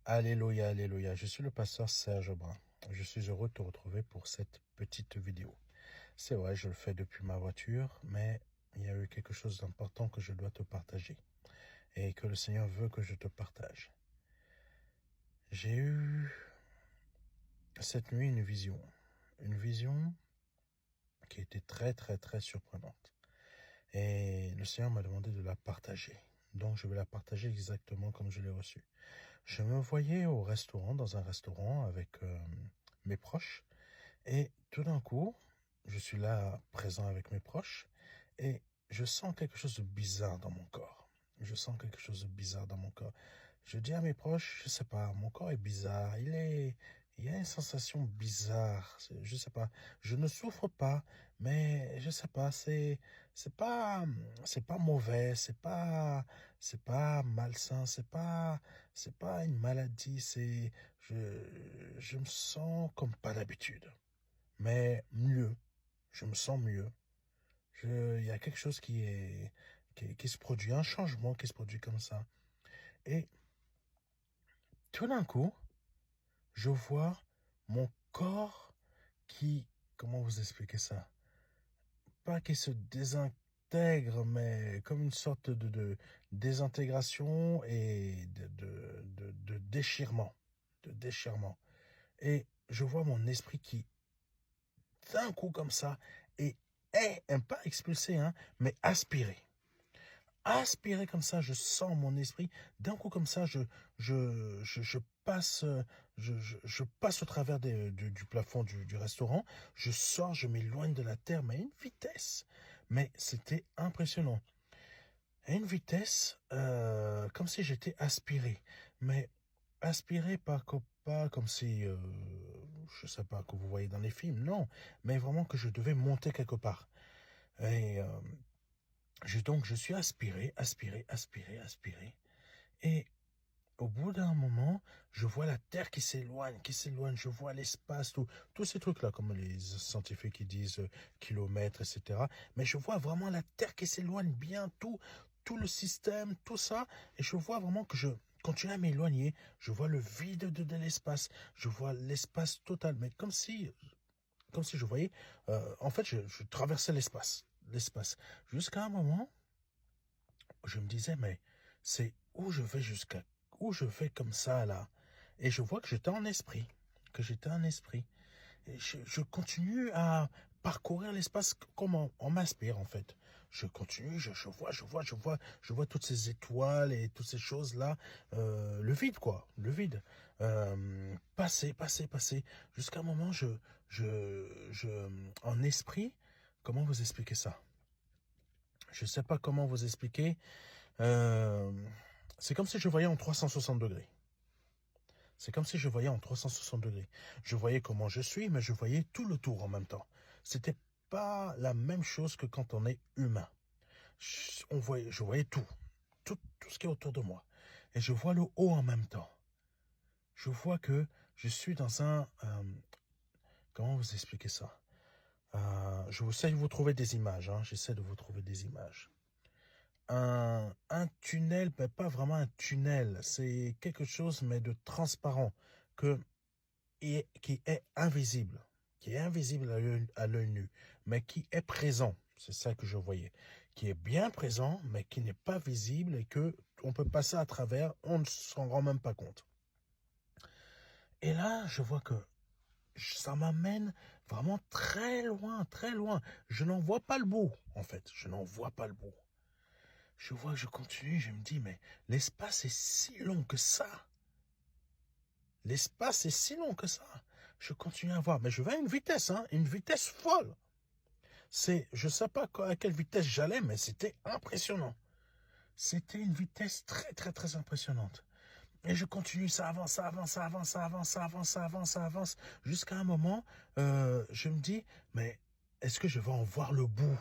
Alléluia, alléluia. Je suis le pasteur Serge Brun. Je suis heureux de te retrouver pour cette petite vidéo. C'est vrai, je le fais depuis ma voiture, mais il y a eu quelque chose d'important que je dois te partager et que le Seigneur veut que je te partage. J'ai eu cette nuit une vision qui était très surprenante. Et le Seigneur m'a demandé de la partager. Donc je vais la partager exactement comme je l'ai reçue. Je me voyais au restaurant, dans un restaurant avec mes proches. Et tout d'un coup, je suis là présent avec mes proches et je sens quelque chose de bizarre dans mon corps. Je sens quelque chose de bizarre dans mon corps. Je dis à mes proches, je sais pas, mon corps est bizarre. Il y a une sensation bizarre. Je sais pas. Je ne souffre pas, mais je sais pas. C'est pas mauvais. C'est pas malsain. C'est pas une maladie. Je me sens comme pas d'habitude. Mais mieux, je me sens mieux. Il y a quelque chose qui se produit, un changement qui se produit comme ça. Et tout d'un coup, je vois mon corps qui, comment vous expliquer ça? Pas qui se désintègre, mais comme une sorte de désintégration et de déchirement. De déchirement. Et je vois mon esprit qui d'un coup comme ça, et pas expulsé, hein, mais aspiré. Aspiré comme ça, je sens mon esprit. D'un coup comme ça, je passe, je passe au travers du plafond du restaurant. Je sors, je m'éloigne de la terre, mais à une vitesse. Mais c'était impressionnant. À une vitesse, comme si j'étais aspiré. Mais aspiré pas comme si, je sais pas, que vous voyez dans les films, non. Mais vraiment que je devais monter quelque part. Et donc, je suis aspiré. Et au bout d'un moment, je vois la Terre qui s'éloigne. Je vois l'espace, tous ces trucs-là, comme les scientifiques qui disent kilomètres, etc. Mais je vois vraiment la Terre qui s'éloigne bien, tout le système, tout ça. Et je vois vraiment que je continue à m'éloigner. Je vois le vide de l'espace. Je vois l'espace total. Mais comme si je voyais, en fait, je traversais l'espace. Jusqu'à un moment, je me disais, mais c'est où je vais comme ça, là. Et je vois que j'étais en esprit, Et je continue à parcourir l'espace comme on m'inspire, en fait. Je continue, je vois toutes ces étoiles et toutes ces choses-là, le vide, quoi, le vide. Passer. Jusqu'à un moment, en esprit, comment vous expliquer ça? Je sais pas comment vous expliquer. Euh, c'est comme si je voyais en 360 degrés. C'est comme si je voyais en 360 degrés. Je voyais comment je suis, mais je voyais tout le tour en même temps. C'était pas la même chose que quand on est humain. Je voyais tout ce qui est autour de moi. Et je vois le haut en même temps. Je vois que je suis dans comment vous expliquer ça? J'essaie de vous trouver des images. J'essaie de vous trouver des images. Un tunnel, mais pas vraiment un tunnel, c'est quelque chose mais de transparent qui est invisible à l'œil nu, mais qui est présent. C'est ça que je voyais, qui est bien présent, mais qui n'est pas visible et que on peut passer à travers, on ne s'en rend même pas compte. Et là, je vois que ça m'amène vraiment très loin, très loin. Je n'en vois pas le bout, en fait. Je n'en vois pas le bout. Je vois que je continue, je me dis, mais l'espace est si long que ça. L'espace est si long que ça. Je continue à voir, mais je vais à une vitesse folle. Je sais pas à quelle vitesse j'allais, mais c'était impressionnant. C'était une vitesse très impressionnante. Et je continue, ça avance, jusqu'à un moment, je me dis, mais est-ce que je vais en voir le bout?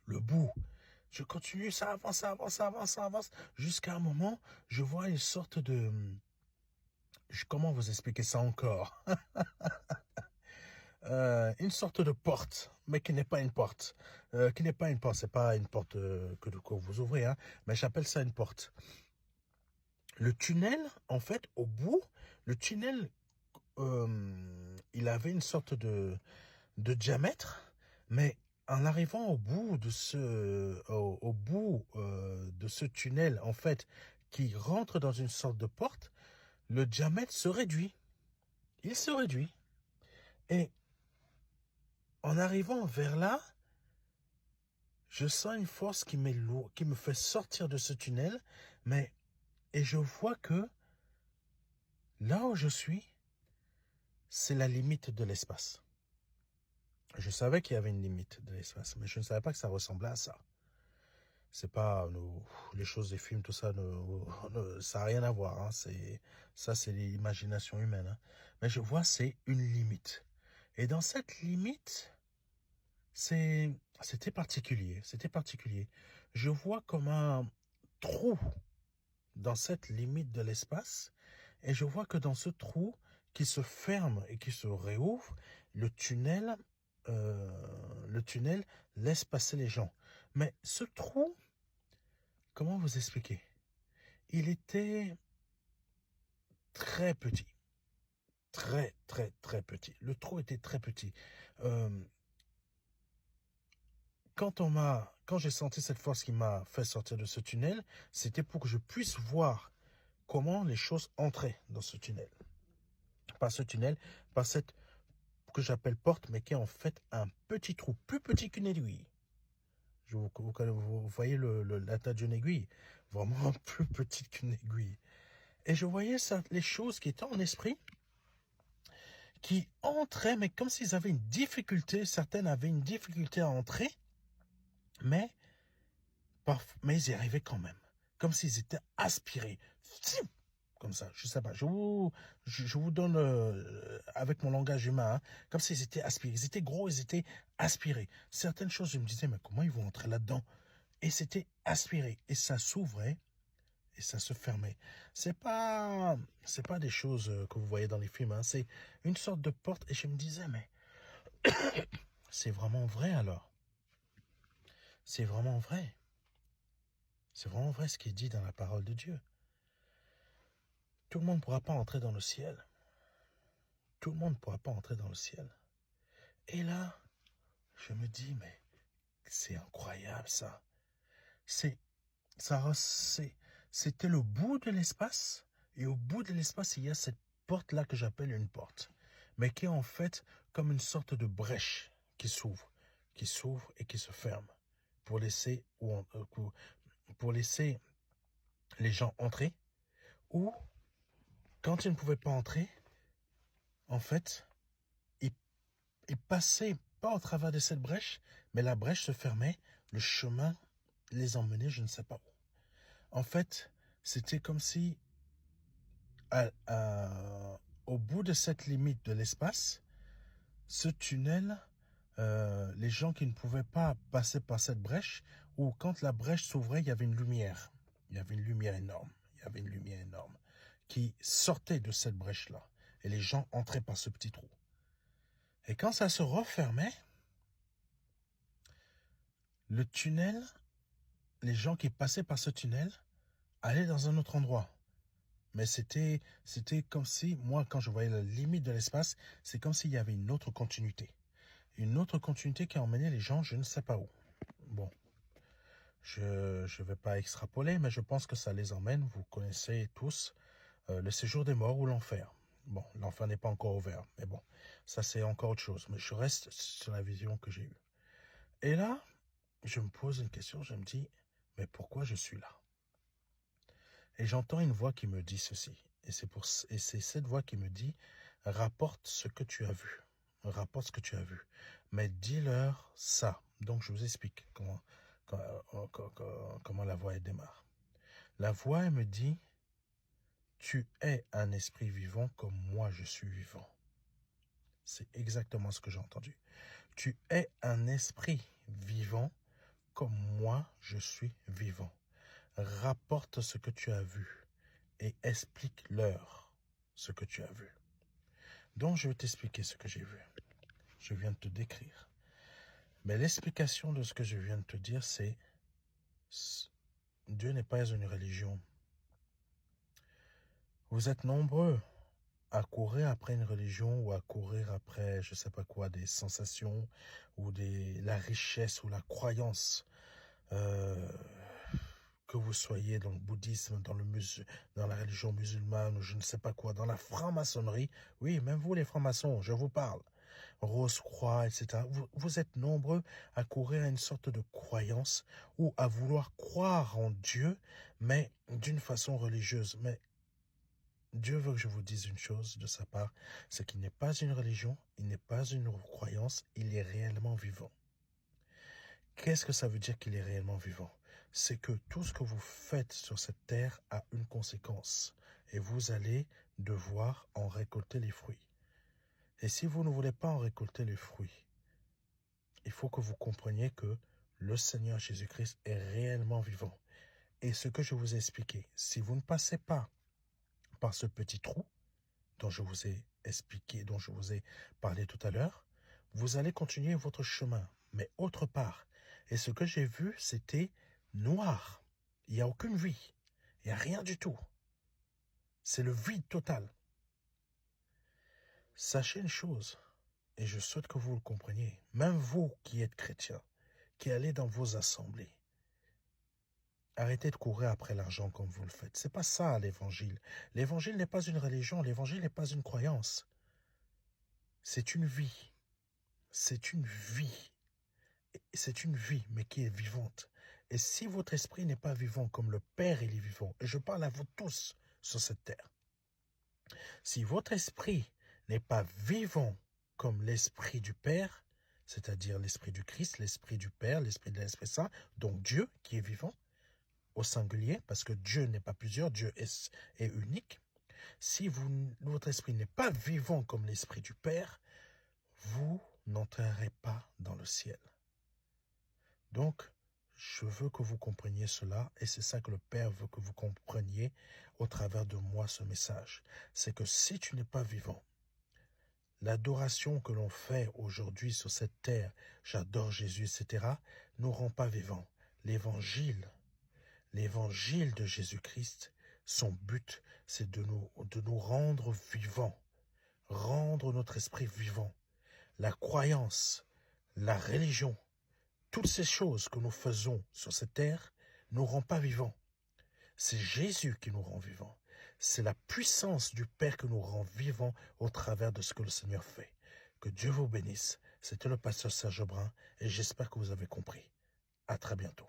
Le bout. Je continue, ça avance, jusqu'à un moment, je vois une sorte de... Comment vous expliquer ça encore? Une sorte de porte, mais qui n'est pas une porte. C'est pas une porte que vous ouvrez, hein, mais j'appelle ça une porte. le tunnel, en fait, au bout, le tunnel, il avait une sorte de diamètre, mais en arrivant au bout de ce tunnel, en fait, qui rentre dans une sorte de porte, le diamètre se réduit. Il se réduit. Et en arrivant vers là, je sens une force qui m'est lourde, qui me fait sortir de ce tunnel, et je vois que là où je suis, c'est la limite de l'espace. Je savais qu'il y avait une limite de l'espace, mais je ne savais pas que ça ressemblait à ça. C'est pas les choses des films, tout ça, ça n'a rien à voir. Hein. Ça, c'est l'imagination humaine. Hein. Mais je vois, c'est une limite. Et dans cette limite, c'était particulier. C'était particulier. Je vois comme un trou dans cette limite de l'espace, et je vois que dans ce trou qui se ferme et qui se réouvre, le tunnel laisse passer les gens. Mais ce trou, comment vous expliquer? Il était très petit. Très, très, très petit. Le trou était très petit. Euh, quand j'ai senti cette force qui m'a fait sortir de ce tunnel, c'était pour que je puisse voir comment les choses entraient dans ce tunnel. Pas ce tunnel, pas cette que j'appelle porte, mais qui est en fait un petit trou, plus petit qu'une aiguille. Vous voyez la taille d'une aiguille, vraiment plus petite qu'une aiguille. Et je voyais les choses qui étaient en esprit, qui entraient, mais comme s'ils avaient une difficulté. Certaines avaient une difficulté à entrer, mais ils y arrivaient quand même. Comme s'ils étaient aspirés. Comme ça, je sais pas. Je vous donne avec mon langage humain, hein, comme s'ils étaient aspirés. Ils étaient gros, ils étaient aspirés. Certaines choses, je me disais, mais comment ils vont entrer là-dedans? Et c'était aspiré. Et ça s'ouvrait et ça se fermait. C'est pas des choses que vous voyez dans les films. Hein. C'est une sorte de porte. Et je me disais, mais c'est vraiment vrai alors. C'est vraiment vrai. C'est vraiment vrai ce qui est dit dans la parole de Dieu. Tout le monde ne pourra pas entrer dans le ciel. Tout le monde ne pourra pas entrer dans le ciel. Et là, je me dis, mais c'est incroyable ça. C'était le bout de l'espace. Et au bout de l'espace, il y a cette porte-là que j'appelle une porte. Mais qui est en fait comme une sorte de brèche qui s'ouvre et qui se ferme pour laisser, pour laisser les gens entrer. Ou, quand ils ne pouvaient pas entrer, en fait, ils passaient pas au travers de cette brèche, mais la brèche se fermait, le chemin les emmenait je ne sais pas où. En fait, c'était comme si au bout de cette limite de l'espace, ce tunnel, les gens qui ne pouvaient pas passer par cette brèche, ou quand la brèche s'ouvrait, il y avait une lumière. Il y avait une lumière énorme. Il y avait une lumière énorme qui sortait de cette brèche-là. Et les gens entraient par ce petit trou. Et quand ça se refermait, le tunnel, les gens qui passaient par ce tunnel allaient dans un autre endroit. Mais c'était comme si, moi, quand je voyais la limite de l'espace, c'est comme s'il y avait une autre continuité. Une autre continuité qui emmenait les gens, je ne sais pas où. Bon, je ne vais pas extrapoler, mais je pense que ça les emmène, vous connaissez tous, le séjour des morts ou l'enfer. Bon, l'enfer n'est pas encore ouvert, mais bon, ça c'est encore autre chose. Mais je reste sur la vision que j'ai eue. Et là, je me pose une question, je me dis, mais pourquoi je suis là? Et j'entends une voix qui me dit ceci. Et c'est cette voix qui me dit, rapporte ce que tu as vu. Rapporte ce que tu as vu. Mais dis-leur ça. Donc je vous explique comment la voix elle démarre. La voix elle me dit, tu es un esprit vivant comme moi je suis vivant. C'est exactement ce que j'ai entendu. Tu es un esprit vivant comme moi je suis vivant. Rapporte ce que tu as vu et explique-leur ce que tu as vu. Donc je vais t'expliquer ce que j'ai vu. Je viens de te décrire. Mais l'explication de ce que je viens de te dire, c'est Dieu n'est pas une religion. Vous êtes nombreux à courir après une religion ou à courir après, je sais pas quoi, des sensations ou la richesse ou la croyance. Euh, que vous soyez dans le bouddhisme, dans la religion musulmane ou je ne sais pas quoi, dans la franc-maçonnerie. Oui, même vous les francs-maçons, je vous parle. Rose-Croix, etc. Vous êtes nombreux à courir à une sorte de croyance ou à vouloir croire en Dieu, mais d'une façon religieuse. Mais Dieu veut que je vous dise une chose de sa part, c'est qu'il n'est pas une religion, il n'est pas une croyance, il est réellement vivant. Qu'est-ce que ça veut dire qu'il est réellement vivant? C'est que tout ce que vous faites sur cette terre a une conséquence et vous allez devoir en récolter les fruits. Et si vous ne voulez pas en récolter les fruits, il faut que vous compreniez que le Seigneur Jésus-Christ est réellement vivant. Et ce que je vous ai expliqué, si vous ne passez pas par ce petit trou dont je vous ai expliqué, dont je vous ai parlé tout à l'heure, vous allez continuer votre chemin, mais autre part. Et ce que j'ai vu, c'était noir. Il n'y a aucune vie. Il n'y a rien du tout. C'est le vide total. Sachez une chose, et je souhaite que vous le compreniez, même vous qui êtes chrétiens, qui allez dans vos assemblées, arrêtez de courir après l'argent comme vous le faites. C'est pas ça l'évangile. L'évangile n'est pas une religion, l'évangile n'est pas une croyance. C'est une vie. C'est une vie. C'est une vie, mais qui est vivante. Et si votre esprit n'est pas vivant comme le Père il est vivant, et je parle à vous tous sur cette terre, si votre esprit n'est pas vivant comme l'esprit du Père, c'est-à-dire l'esprit du Christ, l'esprit du Père, l'esprit de l'Esprit Saint, donc Dieu qui est vivant, au singulier, parce que Dieu n'est pas plusieurs, Dieu est unique. Si votre esprit n'est pas vivant comme l'esprit du Père, vous n'entrerez pas dans le ciel. Donc, je veux que vous compreniez cela, et c'est ça que le Père veut que vous compreniez au travers de moi ce message. C'est que si tu n'es pas vivant, l'adoration que l'on fait aujourd'hui sur cette terre, j'adore Jésus, etc., nous rend pas vivants. L'évangile de Jésus-Christ, son but, c'est de nous rendre vivants, rendre notre esprit vivant. La croyance, la religion, toutes ces choses que nous faisons sur cette terre ne nous rendent pas vivants. C'est Jésus qui nous rend vivants. C'est la puissance du Père qui nous rend vivants au travers de ce que le Seigneur fait. Que Dieu vous bénisse. C'était le pasteur Serge Brun et j'espère que vous avez compris. À très bientôt.